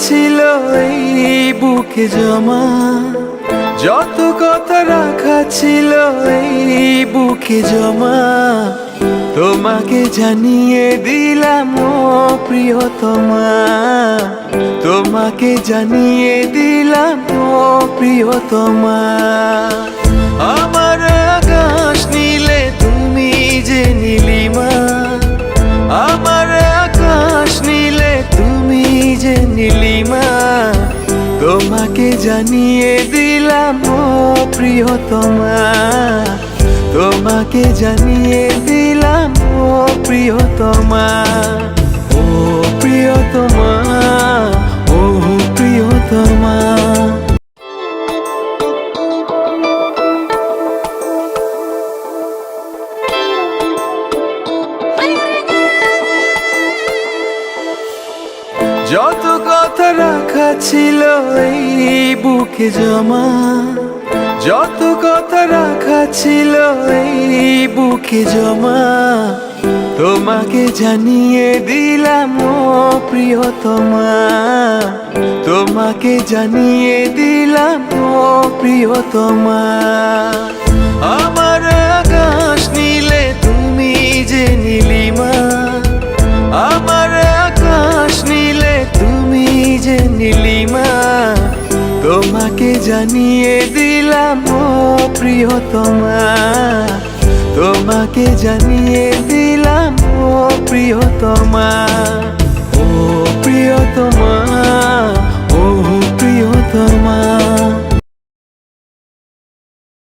ছিল এই বুকে জমা, যত কথা রাখা ছিল এই বুকে জমা, তোমাকে জানিয়ে দিলাম ও প্রিয়তমা, তোমাকে জানিয়ে দিলাম ও প্রিয়তমা। আমার আকাশ নীলে তুমি যে নীলিমা, আমার আকাশ নীলে তুমি যে নীলিমা, তোমাকে জানিয়ে দিলাম ও প্রিয়তমা, তোমাকে জানিয়ে দিলাম ও প্রিয়তমা, ও প্রিয়তমা, ও প্রিয়তমা। যত কথা রাখা ছিল এই বুকে জমা, যত কথা রাখা ছিল এই বুকে জমা, তোমাকে জানিয়ে দিলাম ও প্রিয়তমা, তোমাকে জানিয়ে দিলাম ও প্রিয়তমা। আমার আকাশ নীলে তুমি যে নীলিমা, আমার আকাশ নীলে তুমি যে নীলিমা, তোমাকে জানিয়ে দিলাম ও প্রিয়তমা, তোমাকে জানিয়ে দিলাম ও প্রিয়তমা, ও প্রিয়তমা।